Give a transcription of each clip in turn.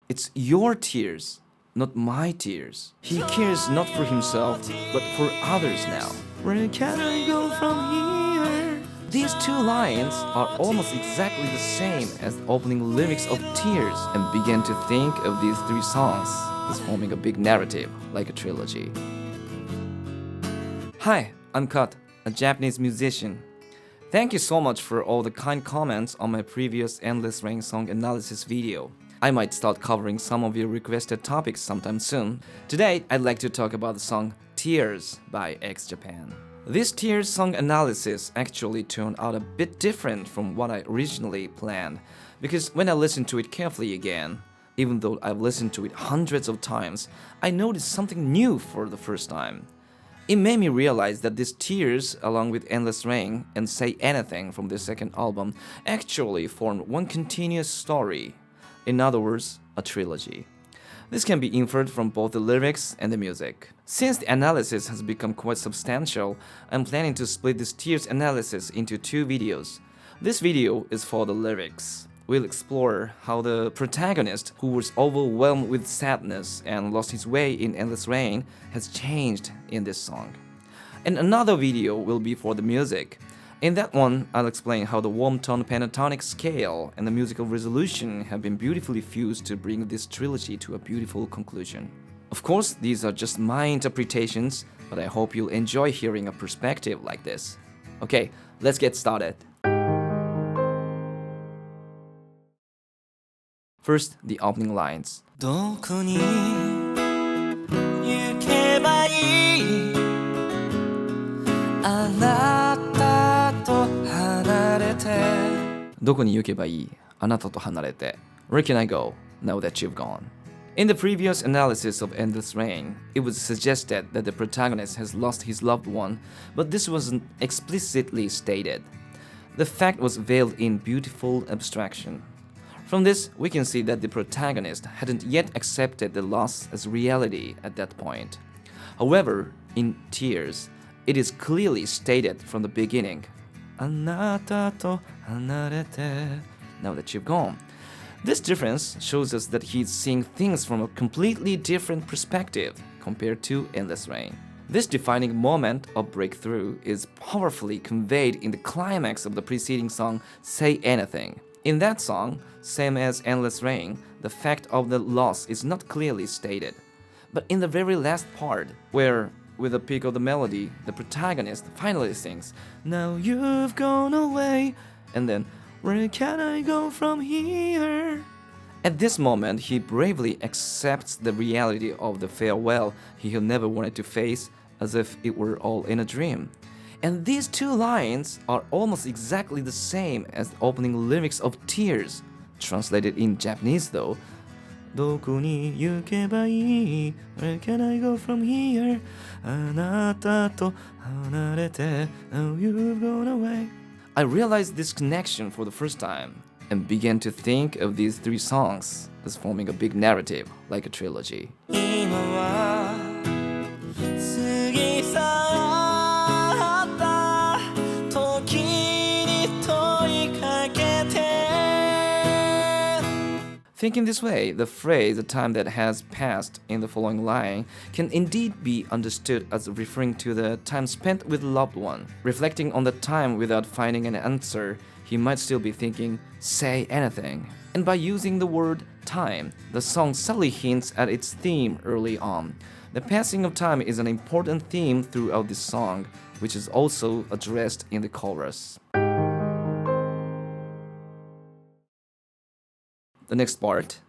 It's your tears, not my tears. He cares not for himself, but for others now. Where can I go from here? These two lines are almost exactly the same as the opening lyrics of Tears, and began to think of these three songs as forming a big narrative, like a trilogy. Hi, I'm CUTT, a Japanese musician. Thank you so much for all the kind comments on my previous Endless Rain song analysis video. I might start covering some of your requested topics sometime soon. Today, I'd like to talk about the song Tears by X Japan. This Tears song analysis actually turned out a bit different from what I originally planned, because when I listened to it carefully again, even though I've listened to it hundreds of times, I noticed something new for the first time. It made me realize that this Tears, along with Endless Rain and Say Anything from their second album, actually formed one continuous story. In other words, a trilogy. This can be inferred from both the lyrics and the music. Since the analysis has become quite substantial, I'm planning to split this Tears analysis into two videos. This video is for the lyrics. We'll explore how the protagonist, who was overwhelmed with sadness and lost his way in Endless Rain, has changed in this song. And another video will be for the music. In that one, I'll explain how the warm-tone pentatonic scale and the musical resolution have been beautifully fused to bring this trilogy to a beautiful conclusion. Of course, these are just my interpretations, but I hope you'll enjoy hearing a perspective like this. Okay, let's get started. First, the opening lines. どこに行けばいいあなたと離れてどこに行けばいいあなたと離れて Where can I go now that you've gone? In the previous analysis of Endless Rain, it was suggested that the protagonist has lost his loved one, but this wasn't explicitly stated. The fact was veiled in beautiful abstraction. From this, we can see that the protagonist hadn't yet accepted the loss as reality at that point. However, in Tears, it is clearly stated from the beginning, あなたと離れて now that you've gone. This difference shows us that he's seeing things from a completely different perspective compared to Endless Rain. This defining moment of breakthrough is powerfully conveyed in the climax of the preceding song, Say Anything. In that song, same as Endless Rain, the fact of the loss is not clearly stated. But in the very last part, where, with the peak of the melody, the protagonist finally sings, Now you've gone away, and then, Where can I go from here? At this moment, he bravely accepts the reality of the farewell he had never wanted to face, as if it were all in a dream. And these two lines are almost exactly the same as the opening lyrics of Tears, translated in Japanese though. どこに行けばいい Where can I go from here? あなたと離れて Now you've gone away. I realized this connection for the first time and began to think of these three songs as forming a big narrative, like a trilogy. 今は過ぎ去 Thinking this way, the phrase "the time that has passed" in the following line can indeed be understood as referring to the time spent with a loved one. Reflecting on the time without finding an answer, he might still be thinking, say anything. And by using the word time, the song subtly hints at its theme early on. The passing of time is an important theme throughout this song, which is also addressed in the chorus. The next part.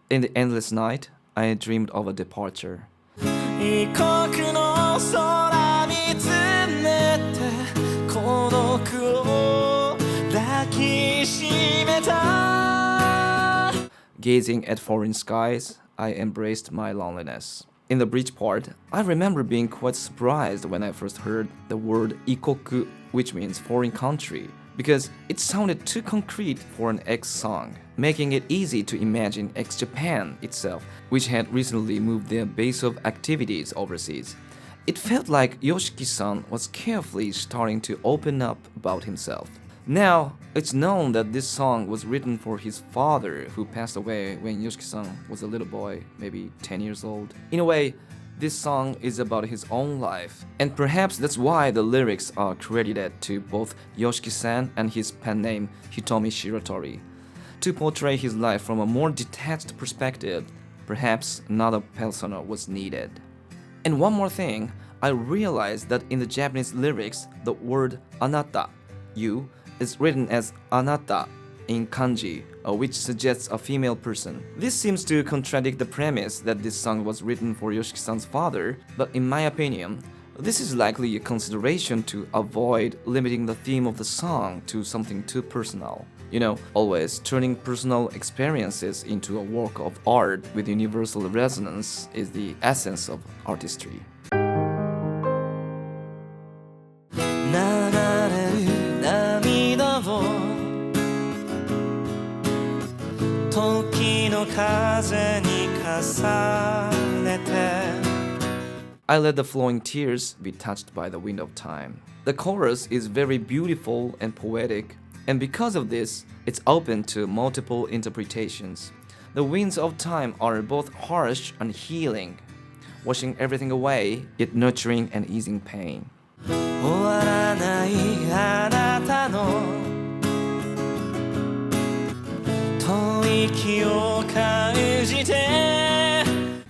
In the endless night, I dreamed of a departure. Gazing at foreign skies, I embraced my loneliness. In the bridge part, I remember being quite surprised when I first heard the word ikoku, which means foreign country, because it sounded too concrete for an X song, making it easy to imagine X Japan itself, which had recently moved their base of activities overseas. It felt like Yoshiki-san was carefully starting to open up about himself. Now, it's known that this song was written for his father, who passed away when Yoshiki-san was a little boy, maybe 10 years old. In a way, this song is about his own life, and perhaps that's why the lyrics are credited to both Yoshiki-san and his pen name Hitomi Shiratori. To portray his life from a more detached perspective, perhaps another persona was needed. And one more thing, I realized that in the Japanese lyrics, the word anata, you, is written as anata in kanji, which suggests a female person. This seems to contradict the premise that this song was written for Yoshiki-san's father, but in my opinion, this is likely a consideration to avoid limiting the theme of the song to something too personal. You know, always turning personal experiences into a work of art with universal resonance is the essence of artistry. 時の風に重ねて I let the flowing tears be touched by the wind of time. The chorus is very beautiful and poetic, and because of this, it's open to multiple interpretations. The winds of time are both harsh and healing, washing everything away, yet nurturing and easing pain. 終わらないあなたの吐息を感じて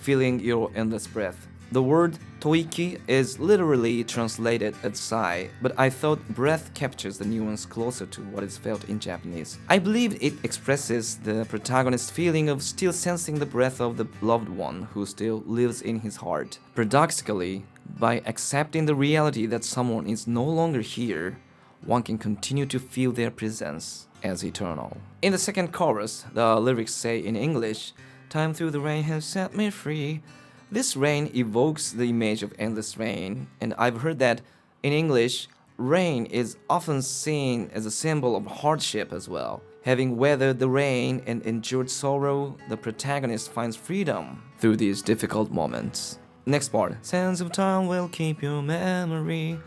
Feeling your endless breath. The word toiki is literally translated as sigh, but I thought breath captures the nuance closer to what is felt in Japanese. I believe it expresses the protagonist's feeling of still sensing the breath of the loved one who still lives in his heart. Paradoxically, by accepting the reality that someone is no longer here, one can continue to feel their presence as eternal. In the second chorus, the lyrics say in English, "Time through the rain has set me free." This rain evokes the image of endless rain, and I've heard that in English, rain is often seen as a symbol of hardship as well. Having weathered the rain and endured sorrow, the protagonist finds freedom through these difficult moments. Next part, "Sands of time will keep your memory."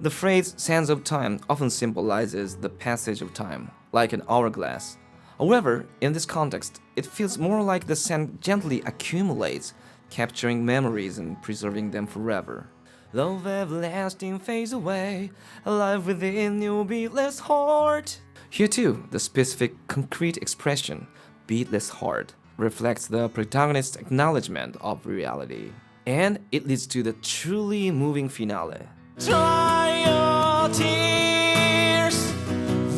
The phrase "sands of time" often symbolizes the passage of time, like an hourglass. However, in this context, it feels more like the sand gently accumulates, capturing memories and preserving them forever. Love everlasting fades away, alive within your beatless heart. Here too, the specific concrete expression, beatless heart, reflects the protagonist's acknowledgement of reality. And it leads to the truly moving finale. Dry your tears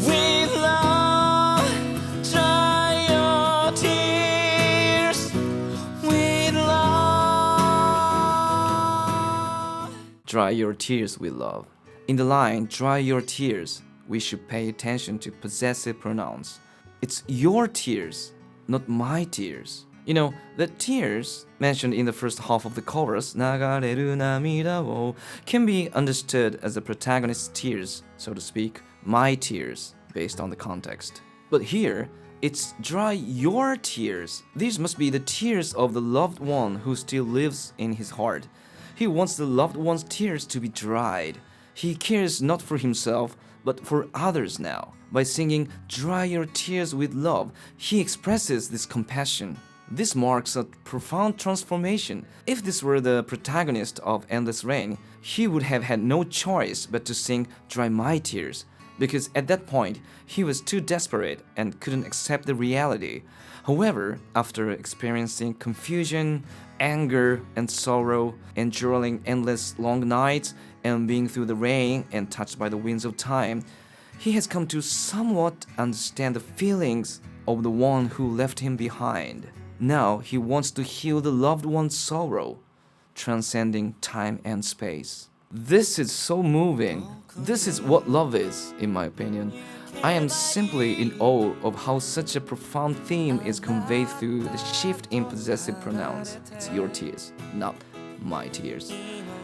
with love. Dry your tears with love. Dry your tears with love. In the line, "Dry your tears," we should pay attention to possessive pronouns. It's your tears, not my tears. You know, the tears mentioned in the first half of the chorus, "nagareru namida wo," can be understood as the protagonist's tears, so to speak, my tears, based on the context. But here, it's "dry your tears." These must be the tears of the loved one who still lives in his heart. He wants the loved one's tears to be dried. He cares not for himself, but for others now. By singing "Dry your tears with love," he expresses this compassion. This marks a profound transformation. If this were the protagonist of Endless Rain, he would have had no choice but to sing "Dry my tears," because at that point, he was too desperate and couldn't accept the reality. However, after experiencing confusion, anger, and sorrow, enduring endless long nights, and being through the rain and touched by the winds of time, he has come to somewhat understand the feelings of the one who left him behind. Now he wants to heal the loved one's sorrow, transcending time and space. This is so moving. This is what love is, in my opinion. I am simply in awe of how such a profound theme is conveyed through the shift in possessive pronouns. It's your tears, not my tears.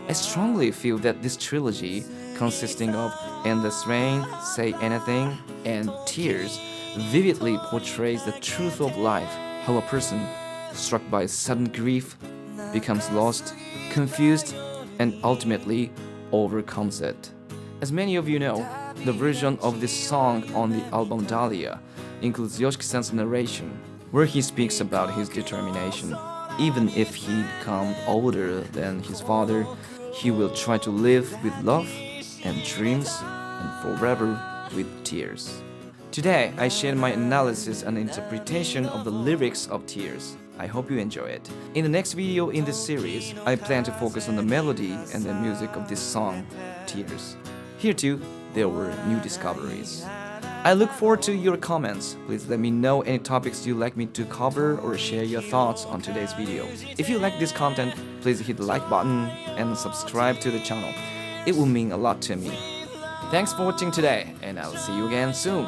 I strongly feel that this trilogy, consisting of Endless Rain, Say Anything, and Tears, vividly portrays the truth of life, how a person, struck by sudden grief, becomes lost, confused, and ultimately overcomes it. As many of you know, the version of this song on the album Dahlia includes Yoshiki-san's narration, where he speaks about his determination. Even if he becomes older than his father, he will try to live with love and dreams and forever with tears. Today, I shared my analysis and interpretation of the lyrics of Tears. I hope you enjoy it. In the next video in this series, I plan to focus on the melody and the music of this song, Tears. Here too, there were new discoveries. I look forward to your comments. Please let me know any topics you'd like me to cover or share your thoughts on today's video. If you like this content, please hit the like button and subscribe to the channel. It will mean a lot to me. Thanks for watching today, and I'll see you again soon.